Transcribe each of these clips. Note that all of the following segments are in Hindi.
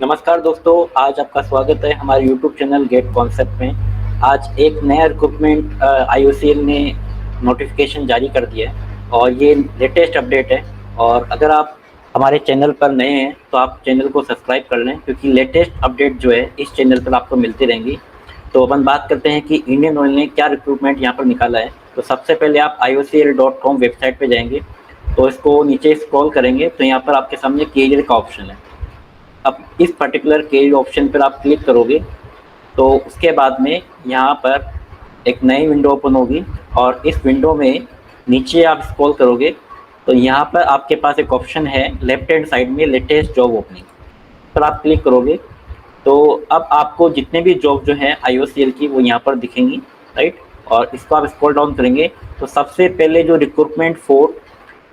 नमस्कार दोस्तों, आज आपका स्वागत है हमारे यूट्यूब चैनल गेट कॉन्सेप्ट में। आज एक नया रिक्रूटमेंट आईओसीएल ने नोटिफिकेशन जारी कर दिया है और ये लेटेस्ट अपडेट है। और अगर आप हमारे चैनल पर नए हैं तो आप चैनल को सब्सक्राइब कर लें, क्योंकि लेटेस्ट अपडेट जो है इस चैनल पर आपको मिलती रहेंगी। तो अपन बात करते हैं कि इंडियन ऑयल ने क्या रिक्रूटमेंट यहाँ पर निकाला है। तो सबसे पहले आप iocl.com वेबसाइट पे जाएंगे, तो इसको नीचे स्क्रॉल करेंगे तो यहाँ पर आपके सामने कैरियर का ऑप्शन है। अब इस पर्टिकुलर कैरियर ऑप्शन पर आप क्लिक करोगे तो उसके बाद में यहाँ पर एक नई विंडो ओपन होगी और इस विंडो में नीचे आप स्क्रॉल करोगे तो यहाँ पर आपके पास एक ऑप्शन है लेफ्ट हैंड साइड में लेटेस्ट जॉब ओपनिंग पर आप क्लिक करोगे तो अब आपको जितने भी जॉब जो हैं आईओसीएल की वो यहाँ पर दिखेंगी, राइट। और इसको आप स्क्रॉल डाउन करेंगे तो सबसे पहले जो recruitment for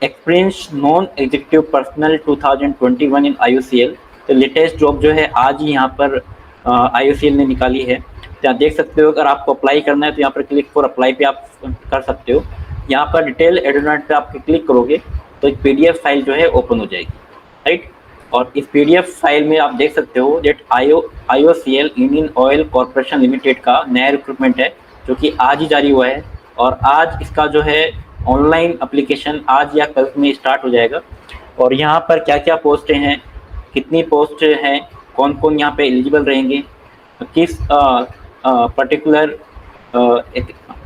experience non executive personal 2021 in IOCL, तो लेटेस्ट जॉब जो है आज ही यहाँ पर आईओसीएल ने निकाली है। तो आप देख सकते हो, अगर आपको अप्लाई करना है तो यहाँ पर क्लिक फॉर अप्लाई पे आप कर सकते हो। यहाँ पर डिटेल एडवर्टाइजमेंट पे आप क्लिक करोगे तो एक पीडीएफ फाइल जो है ओपन हो जाएगी, राइट। और इस पीडीएफ फाइल में आप देख सकते हो that IOCL Indian oil corporation limited का नया रिक्रूटमेंट है जो कि आज ही जारी हुआ है। और आज इसका जो है ऑनलाइन एप्लीकेशन आज या कल में स्टार्ट हो जाएगा। और यहाँ पर क्या क्या पोस्टें हैं, कितनी पोस्ट हैं, कौन कौन यहाँ पे एलिजिबल रहेंगे, किस पर्टिकुलर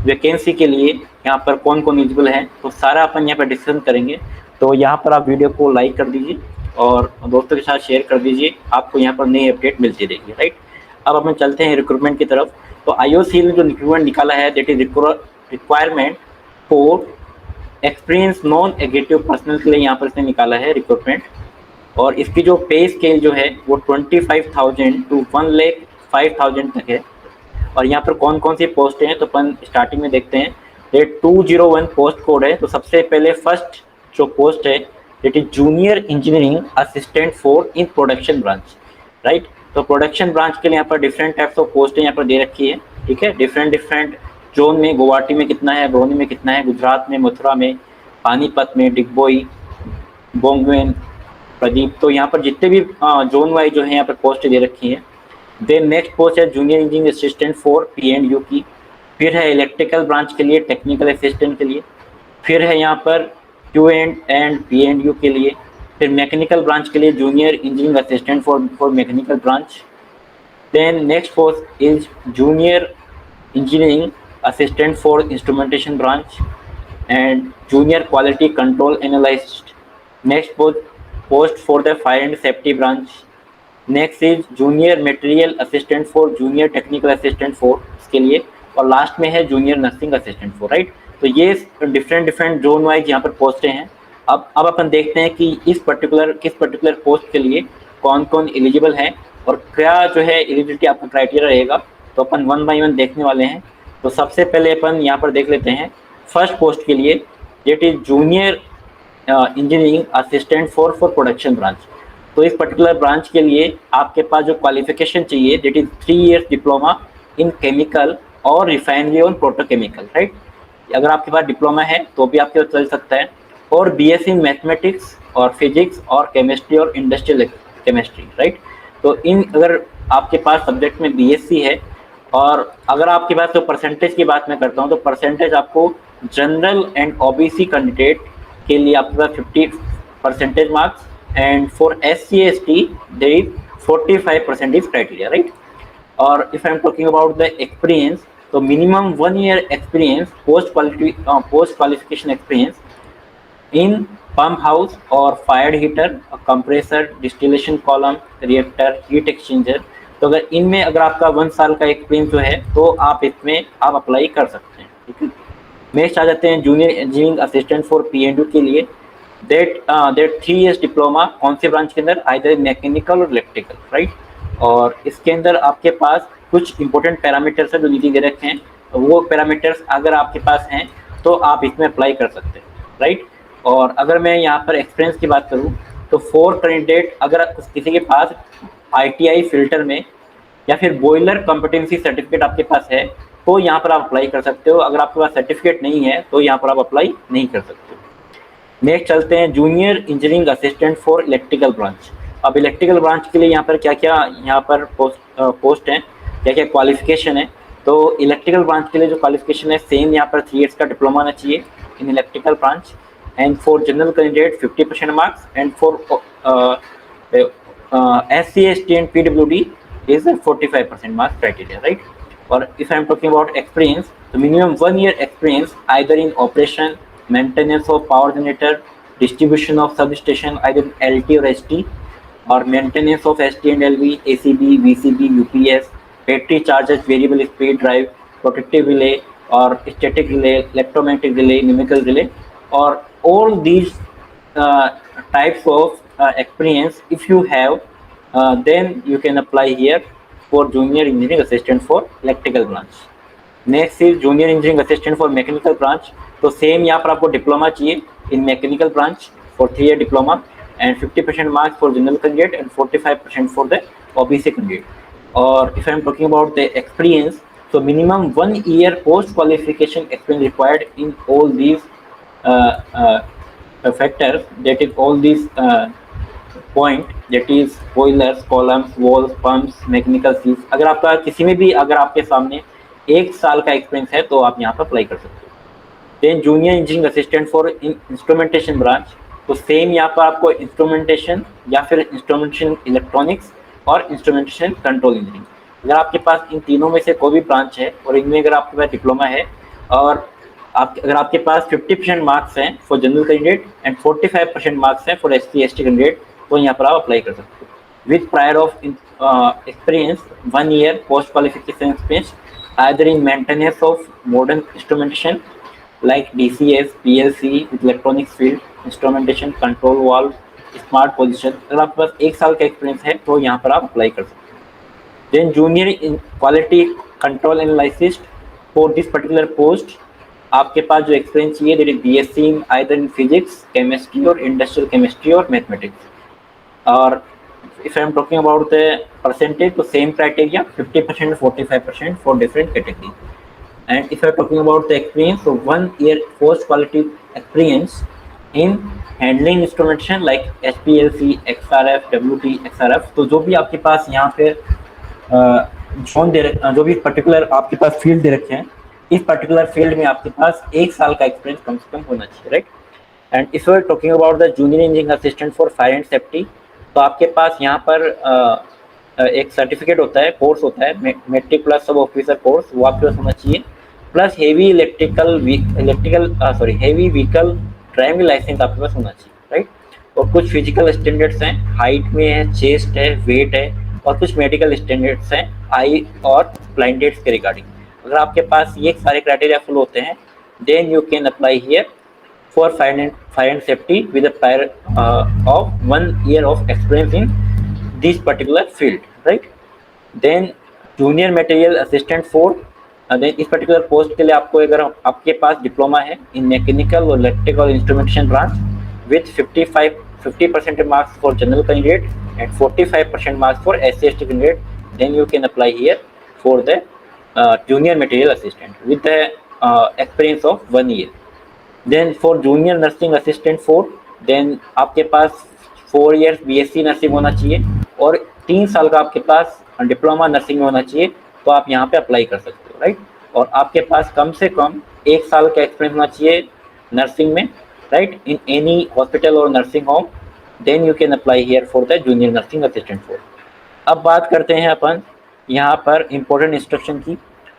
वैकेंसी के लिए यहाँ पर कौन कौन एलिजिबल है, तो सारा अपन यहाँ पर डिस्कशन करेंगे। तो यहाँ पर आप वीडियो को लाइक कर दीजिए और दोस्तों के साथ शेयर कर दीजिए, आपको यहाँ पर नई अपडेट मिलती रहेगी, राइट। अब अपन चलते हैं रिक्रूटमेंट की तरफ। तो आईओसीएल ने जो रिक्रूटमेंट निकाला है that is requirement for experience non executive personal के लिए यहाँ पर इसने निकाला है रिक्रूटमेंट। और इसकी जो पे स्केल जो है वो 25,000 टू 1,05,000 तक है। और यहाँ पर कौन कौन सी पोस्ट हैं तो अपन स्टार्टिंग में देखते हैं। ये 201 पोस्ट कोड है। तो सबसे पहले फर्स्ट जो पोस्ट है it is junior engineering assistant for in production branch, right. तो प्रोडक्शन ब्रांच के लिए यहाँ पर डिफरेंट टाइप्स ऑफ पोस्ट यहाँ पर दे रखी है, ठीक है। डिफरेंट जोन में गुवाहाटी में कितना है, बरौनी में कितना है, गुजरात में मथुरा में, पानीपत में, डिगबोई, बोंगवेन, प्रदीप। तो यहाँ पर जितने भी जोन वाइज जो है यहाँ पर पोस्ट दे रखी है। देन नेक्स्ट पोस्ट है junior engineering assistant for PNU की। फिर है इलेक्ट्रिकल ब्रांच के लिए टेक्निकल असिस्टेंट के लिए। फिर है यहाँ पर क्यू एंड पीएनयू के लिए। फिर मैकेनिकल ब्रांच के लिए junior engineering assistant for mechanical branch. Then next post is junior engineering assistant for instrumentation branch and junior quality control analyst. Next post for the fire and safety branch. Next is junior material assistant for junior technical assistant for इसके लिए। और लास्ट में है junior nursing assistant for, right. तो ये डिफरेंट जोन वाइज यहाँ पर पोस्टें हैं। अब अपन देखते हैं कि किस पर्टिकुलर पोस्ट के लिए कौन कौन एलिजिबल है और क्या जो है एलिजिबिलिटी आपका क्राइटेरिया रहेगा। तो अपन वन बाई वन देखने वाले हैं। तो सबसे पहले अपन यहाँ पर देख लेते हैं फर्स्ट पोस्ट के लिए, that is junior engineering assistant for production branch. तो इस पर्टिकुलर ब्रांच के लिए आपके पास जो क्वालिफिकेशन चाहिए that is 3 years diploma in chemical और रिफाइनरी और पेट्रोकेमिकल, राइट। अगर आपके पास डिप्लोमा है तो भी आपके पास चल सकता है। और बीएससी इन मैथमेटिक्स और फिजिक्स और केमिस्ट्री और इंडस्ट्रियल केमिस्ट्री, राइट। तो इन अगर आपके पास सब्जेक्ट में बीएससी है और अगर आपके पास तो परसेंटेज की बात मैं करता हूँ तो परसेंटेज आपको जनरल एंड ओबीसी कैंडिडेट के लिए आपके पास 50% marks and for SC/ST there is 45% criteria, right? और if I am talking about the experience, तो minimum 1 year experience post qualification experience in pump house और fired heater, compressor, distillation column, reactor, heat exchanger। तो अगर इनमें अगर आपका 1 साल का एक्सपीरियंस जो है तो आप इसमें आप अप्लाई कर सकते हैं, ठीक है। नेक्स्ट आ जाते हैं junior engineering assistant for PNU के लिए। दैट 3 years डिप्लोमा कौन से ब्रांच के अंदर, आइदर मैकेनिकल और इलेक्ट्रिकल, राइट। और इसके अंदर आपके पास कुछ इंपॉर्टेंट पैरामीटर्स है जो नीचे दे रखे हैं। वो पैरामीटर्स अगर आपके पास हैं तो आप इसमें अप्लाई कर सकते हैं, राइट। और अगर मैं यहाँ पर एक्सपीरियंस की बात करूँ तो फॉर कैंडिडेट अगर किसी के पास ITI फिल्टर में या फिर बॉयलर कॉम्पिटेंसी सर्टिफिकेट आपके पास है तो यहाँ पर आप अप्लाई कर सकते हो। अगर आपके पास सर्टिफिकेट नहीं है तो यहाँ पर आप अप्लाई नहीं कर सकते हो। नेक्स्ट चलते हैं junior engineering assistant for electrical branch. अब इलेक्ट्रिकल ब्रांच के लिए यहाँ पर क्या क्या यहाँ पर पोस्ट हैं, क्या क्या क्वालिफिकेशन है। तो इलेक्ट्रिकल ब्रांच के लिए जो क्वालिफिकेशन है सेम यहाँ पर 3 इयर्स का डिप्लोमा आना चाहिए in electrical branch, and for general candidate 50% marks, and for SC, ST and PWD is a 45% marks criteria, right? Or if I am talking about experience, the minimum 1 year experience either in operation, maintenance of power generator, distribution of substation either LT or ST, or maintenance of ST and LV, ACB, VCB, UPS, battery charges, variable speed drive, protective relay or static relay, electromagnetic relay, numerical relay, or all these types of experience if you have, then you can apply here for junior engineering assistant for electrical branch. Next is junior engineering assistant for mechanical branch. तो सेम यहाँ पर आपको डिप्लोमा चाहिए in mechanical branch for 3 year diploma, and 50% marks for general candidate and 45% for the OBC candidate. और if I am talking about the experience, so minimum 1 year post qualification experience required in all these factors, that is all these point, that is boilers, columns, walls, pumps, mechanical seals। अगर आपका किसी में भी अगर आपके सामने 1 साल का एक्सपीरियंस है तो आप यहाँ पर अप्लाई कर सकते हो। Then junior engineering assistant for instrumentation branch, तो सेम यहाँ पर आपको इंस्ट्रूमेंटेशन या फिर इंस्ट्रूमेंटेशन इलेक्ट्रॉनिक्स और इंस्ट्रूमेंटेशन कंट्रोल इंजीनियरिंग, अगर आपके पास इन तीनों में से कोई भी ब्रांच है और इनमें अगर आपके पास डिप्लोमा है और अगर आपके पास 50% मार्क्स हैं for general candidate and 45% marks हैं फॉर SC ST कैंडिडेट, तो यहाँ पर आप अप्लाई कर सकते हो with prior of experience 1 year post qualification experience either in maintenance of modern instrumentation like DCS, PLC with electronics field, instrumentation, control valve, smart position। अगर आपके पास 1 साल का एक्सपीरियंस है तो यहाँ पर आप अप्लाई कर सकते हैं। Then junior in quality control analyst for this particular post, आपके पास जो एक्सपीरियंस चाहिए that is BSc in either in physics, chemistry और इंडस्ट्रियल केमिस्ट्री और मैथमेटिक्स। और if I am talking about the percentage, तो same criteria 50% 45% for different categories। And if I am talking about the experience, so 1 year post quality experience in handling instrumentation like HPLC, XRF, WT, XRF। तो जो भी आपके पास यहाँ पे जोन जो भी पर्टिकुलर आपके पास फील्ड दे रखे हैं, इस पर्टिकुलर फील्ड में आपके पास 1 साल का एक्सपीरियंस कम से कम होना चाहिए, right. And if you are talking about the junior engineering assistant for fire and safety, तो आपके पास यहाँ पर एक सर्टिफिकेट होता है, कोर्स होता है matric plus sub officer course, वो आपके पास होना चाहिए, plus heavy heavy vehicle driving licence आपके पास होना चाहिए, राइट। और कुछ फिजिकल स्टैंडर्ड्स हैं, हाइट में है, चेस्ट है, वेट है, और कुछ मेडिकल स्टैंडर्ड्स हैं आई और ब्लाइंडेड्स के रिगार्डिंग। अगर आपके पास ये सारे क्राइटेरिया फुल होते हैं, then you can apply here for fire and safety with a prior of 1 year of experience in this particular field, right। Then junior material assistant for then इस particular post के लिए आपको अगर आपके पास डिप्लोमा है इन मैकेनिकल और electrical instrumentation branch with 50% marks for general candidate and 45% marks for SC ST candidate, then you can apply here for the junior material assistant with the experience of 1 year। Then for junior nursing assistant 4, देन आपके पास 4 years BSc नर्सिंग होना चाहिए और 3 साल का आपके पास डिप्लोमा नर्सिंग में होना चाहिए, तो आप यहाँ पे अप्लाई कर सकते हो, राइट। और आपके पास कम से कम 1 साल का एक्सपीरियंस होना चाहिए नर्सिंग में, राइट, इन एनी हॉस्पिटल और nursing home, then you can apply here for the junior nursing assistant 4। अब बात करते हैं अपन यहाँ पर इम्पोर्टेंट इंस्ट्रक्शन की।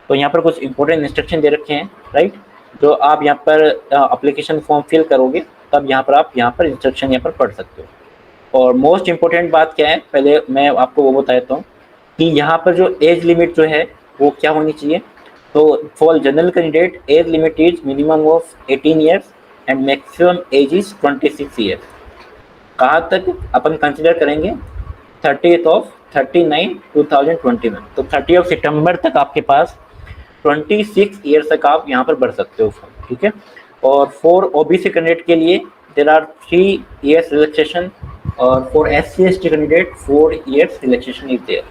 तो यहाँ पर कुछ इम्पोर्टेंट इंस्ट्रक्शन दे रखे हैं, राइट, जो आप यहाँ पर एप्लीकेशन फॉर्म फिल करोगे तब यहाँ पर आप यहाँ पर इंस्ट्रक्शन यहाँ पर पढ़ सकते हो। और मोस्ट इम्पोर्टेंट बात क्या है, पहले मैं आपको वो बता देता हूँ कि यहाँ पर जो एज लिमिट जो है वो क्या होनी चाहिए। तो for general candidate age limit is minimum of 18 years and maximum age is 26 years। कहाँ तक अपन कंसिडर करेंगे, 30/39/2021, तो 30 सितंबर तक आपके पास 26 years तक आप यहाँ पर बढ़ सकते हो, ठीक है। और फॉर OBC कैंडिडेट के लिए देर आर 3 years रिलैक्सेशन, और for SC ST candidate 4 years relaxation is there.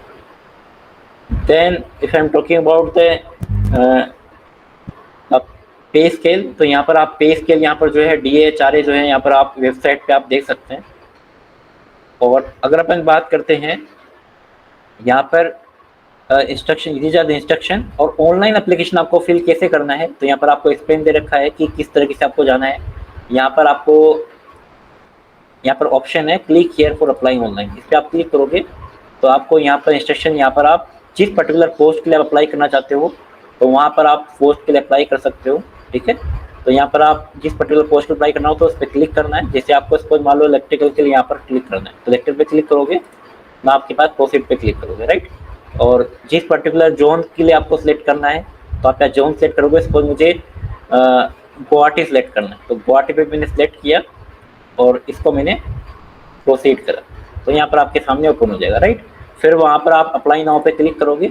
Then if I am talking about the pay scale, तो यहाँ पर आप पे स्केल यहाँ पर जो है DA HRA जो है यहाँ पर आप वेबसाइट पे आप देख सकते हैं। और अगर अपन बात करते हैं यहाँ पर instruction, these are the instruction, और ऑनलाइन एप्लीकेशन आपको फिल कैसे करना है, तो यहाँ पर आपको एक्सप्लेन दे रखा है कि किस तरीके से आपको जाना है। यहाँ पर आपको यहाँ पर ऑप्शन है click here for apply online, इस पर आप क्लिक करोगे तो आपको यहाँ पर इंस्ट्रक्शन, यहाँ पर आप जिस पर्टिकुलर पोस्ट के लिए आप अप्लाई करना चाहते हो तो वहाँ पर आप पोस्ट के लिए अप्लाई कर सकते हो। ठीक है, तो यहाँ पर आप जिस पर्टिकुलर पोस्ट पर अप्लाई करना हो तो उस पर क्लिक करना है। जैसे आपको सपोज मान लो इलेक्ट्रिकल के लिए यहाँ पर क्लिक करना है, तो इलेक्ट्रिकल पे क्लिक करोगे ना, आपके पास प्रोसीड पे क्लिक करोगे, राइट। और जिस पर्टिकुलर जोन के लिए आपको सिलेक्ट करना है तो आप यहाँ जोन सेलेक्ट करोगे। सपोज मुझे गुवाहाटी सेलेक्ट करना है, तो गुवाहाटी पे मैंने सेलेक्ट किया और इसको मैंने प्रोसीड करा, तो यहाँ पर आपके सामने ओपन हो जाएगा, राइट। फिर वहाँ पर आप अप्लाई नाउ पे क्लिक करोगे,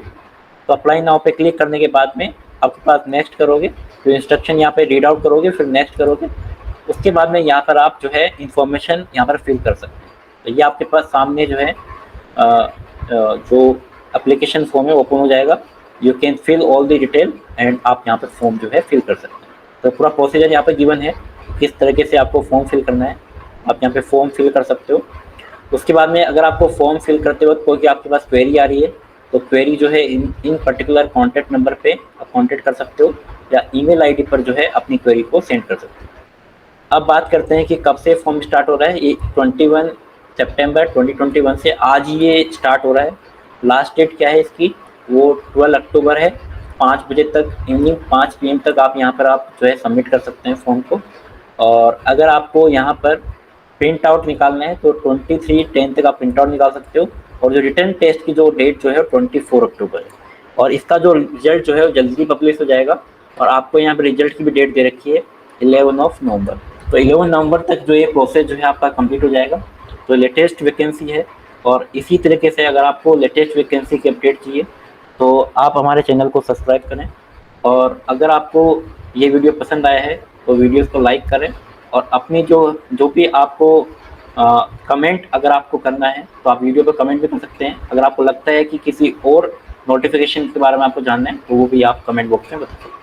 तो अप्लाई नाउ पे क्लिक करने के बाद में आपके पास नेक्स्ट करोगे, तो इंस्ट्रक्शन यहाँ पे रीड आउट करोगे, फिर नेक्स्ट करोगे। उसके बाद में यहाँ पर आप जो है इंफॉर्मेशन यहाँ पर फिल कर सकते हैं। तो ये आपके पास सामने जो है जो एप्लीकेशन फॉर्म है ओपन हो जाएगा। You can fill all the detail and आप यहाँ पर फॉर्म जो है फिल कर सकते हैं। तो पूरा प्रोसीजर यहाँ पर गिवन है, किस तरीके से आपको फॉर्म फिल करना है, आप यहाँ पे फॉर्म फिल कर सकते हो। उसके बाद में अगर आपको फॉर्म फिल करते वक्त कोई आपके पास क्वेरी आ रही है तो क्वेरी जो है इन पर्टिकुलर कॉन्टैक्ट नंबर पे आप कॉन्टैक्ट कर सकते हो या ईमेल आईडी पर जो है अपनी क्वेरी को सेंड कर सकते हो। अब बात करते हैं कि कब से फॉर्म स्टार्ट हो रहा है। ये 21 सितंबर 2021 से आज ये स्टार्ट हो रहा है। लास्ट डेट क्या है इसकी, वो 12 अक्टूबर है। 5 बजे तक, इवनिंग 5 PM तक आप यहाँ पर आप जो है सबमिट कर सकते हैं फॉर्म को। और अगर आपको यहाँ पर प्रिंट आउट निकालना है तो 23/10 तक आप प्रिंट आउट निकाल सकते हो। और जो रिटर्न टेस्ट की जो डेट जो है 24 अक्टूबर है। और इसका जो रिजल्ट जो है वो जल्दी पब्लिश हो जाएगा। और आपको यहाँ पर रिजल्ट की भी डेट दे रखी है 11 नवंबर। तो 11 नवंबर तक जो ये प्रोसेस जो है आपका कंप्लीट हो जाएगा। तो लेटेस्ट वैकेंसी है। और इसी तरीके से अगर आपको लेटेस्ट वैकेंसी की अपडेट चाहिए तो आप हमारे चैनल को सब्सक्राइब करें। और अगर आपको ये वीडियो पसंद आया है तो वीडियोस को लाइक करें। और अपनी जो भी आपको कमेंट अगर आपको करना है तो आप वीडियो पर कमेंट भी कर सकते हैं। अगर आपको लगता है कि किसी और नोटिफिकेशन के बारे में आपको जानना है तो वो भी आप कमेंट बॉक्स में बता सकते हैं।